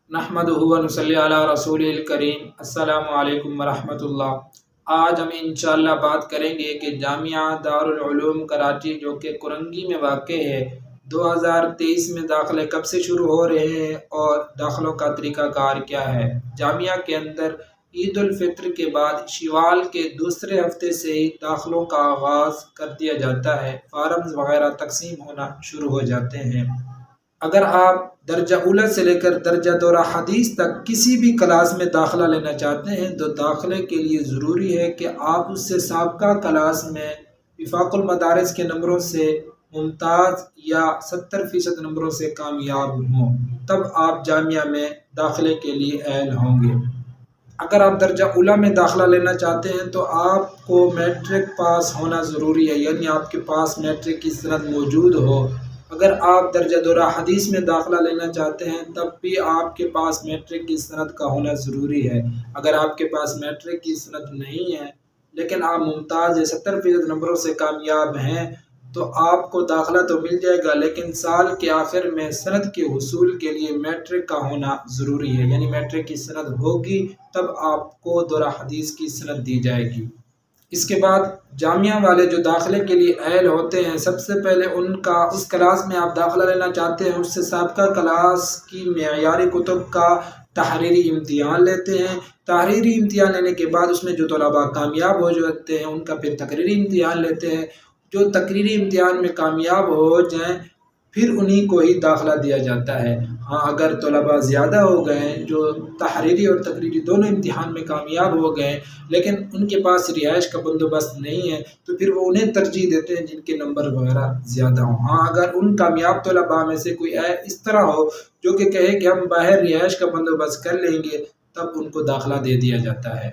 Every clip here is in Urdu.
نحمدہ و نصلی علی رسولہ الکریم۔ السلام علیکم ورحمۃ اللہ۔ آج ہم انشاءاللہ بات کریں گے کہ جامعہ دارالعلوم کراچی جو کہ کرنگی میں واقع ہے، 2023 میں داخلے کب سے شروع ہو رہے ہیں اور داخلوں کا طریقہ کار کیا ہے۔ جامعہ کے اندر عید الفطر کے بعد شوال کے دوسرے ہفتے سے ہی داخلوں کا آغاز کر دیا جاتا ہے، فارمز وغیرہ تقسیم ہونا شروع ہو جاتے ہیں۔ اگر آپ درجہ اولی سے لے کر درجہ دورہ حدیث تک کسی بھی کلاس میں داخلہ لینا چاہتے ہیں تو داخلے کے لیے ضروری ہے کہ آپ اس سے سابقہ کلاس میں وفاق المدارس کے نمبروں سے ممتاز یا 70% نمبروں سے کامیاب ہوں، تب آپ جامعہ میں داخلے کے لیے اہل ہوں گے۔ اگر آپ درجہ اولی میں داخلہ لینا چاہتے ہیں تو آپ کو میٹرک پاس ہونا ضروری ہے، یعنی آپ کے پاس میٹرک کی سند موجود ہو۔ اگر آپ درجہ دورہ حدیث میں داخلہ لینا چاہتے ہیں تب بھی آپ کے پاس میٹرک کی سند کا ہونا ضروری ہے۔ اگر آپ کے پاس میٹرک کی سند نہیں ہے لیکن آپ ممتاز یا 70% نمبروں سے کامیاب ہیں تو آپ کو داخلہ تو مل جائے گا، لیکن سال کے آخر میں سند کے حصول کے لیے میٹرک کا ہونا ضروری ہے، یعنی میٹرک کی سند ہوگی تب آپ کو دورہ حدیث کی سند دی جائے گی۔ اس کے بعد جامعہ والے جو داخلے کے لیے اہل ہوتے ہیں، سب سے پہلے ان کا اس کلاس میں آپ داخلہ لینا چاہتے ہیں اس سے سابقہ کلاس کی معیاری کتب کا تحریری امتحان لیتے ہیں۔ تحریری امتحان لینے کے بعد اس میں جو طلباء کامیاب ہو جاتے ہیں ان کا پھر تقریری امتحان لیتے ہیں۔ جو تقریری امتحان میں کامیاب ہو جائیں پھر انہی کو ہی داخلہ دیا جاتا ہے۔ ہاں، اگر طلباء زیادہ ہو گئے ہیں جو تحریری اور تقریری دونوں امتحان میں کامیاب ہو گئے ہیں لیکن ان کے پاس رہائش کا بندوبست نہیں ہے تو پھر وہ انہیں ترجیح دیتے ہیں جن کے نمبر وغیرہ زیادہ ہوں۔ ہاں، اگر ان کامیاب طلباء میں سے کوئی اس طرح ہو جو کہ کہے کہ ہم باہر رہائش کا بندوبست کر لیں گے تب ان کو داخلہ دے دیا جاتا ہے۔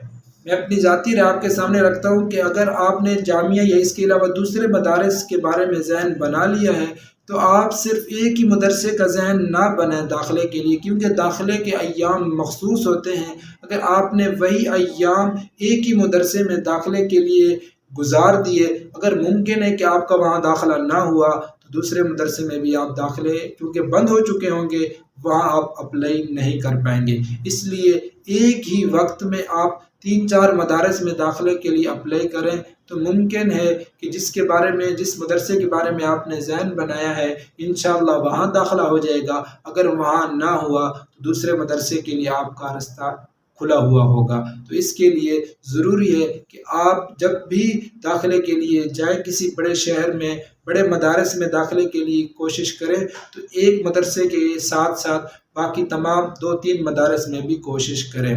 میں اپنی ذاتی رائے آپ کے سامنے رکھتا ہوں کہ اگر آپ نے جامعہ یا اس کے علاوہ دوسرے مدارس کے بارے میں ذہن بنا لیا ہے تو آپ صرف ایک ہی مدرسے کا ذہن نہ بنائیں داخلے کے لیے، کیونکہ داخلے کے ایام مخصوص ہوتے ہیں۔ اگر آپ نے وہی ایام ایک ہی مدرسے میں داخلے کے لیے گزار دیے، اگر ممکن ہے کہ آپ کا وہاں داخلہ نہ ہوا تو دوسرے مدرسے میں بھی آپ داخلے کیونکہ بند ہو چکے ہوں گے وہاں آپ اپلائی نہیں کر پائیں گے۔ اس لیے ایک ہی وقت میں آپ 3-4 مدارس میں داخلے کے لیے اپلائی کریں تو ممکن ہے کہ جس مدرسے کے بارے میں آپ نے ذہن بنایا ہے انشاءاللہ وہاں داخلہ ہو جائے گا۔ اگر وہاں نہ ہوا تو دوسرے مدرسے کے لیے آپ کا راستہ کھلا ہوا ہوگا۔ تو اس کے لیے ضروری ہے کہ آپ جب بھی داخلے کے لیے جائیں کسی بڑے شہر میں بڑے مدارس میں داخلے کے لیے کوشش کریں تو ایک مدرسے کے ساتھ ساتھ باقی تمام 2-3 مدارس میں بھی کوشش کریں۔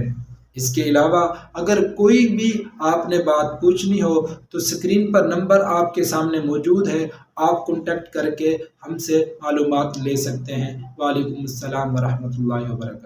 اس کے علاوہ اگر کوئی بھی آپ نے بات پوچھنی ہو تو اسکرین پر نمبر آپ کے سامنے موجود ہے، آپ کانٹیکٹ کر کے ہم سے معلومات لے سکتے ہیں۔ وعلیکم السلام ورحمۃ اللہ وبرکاتہ۔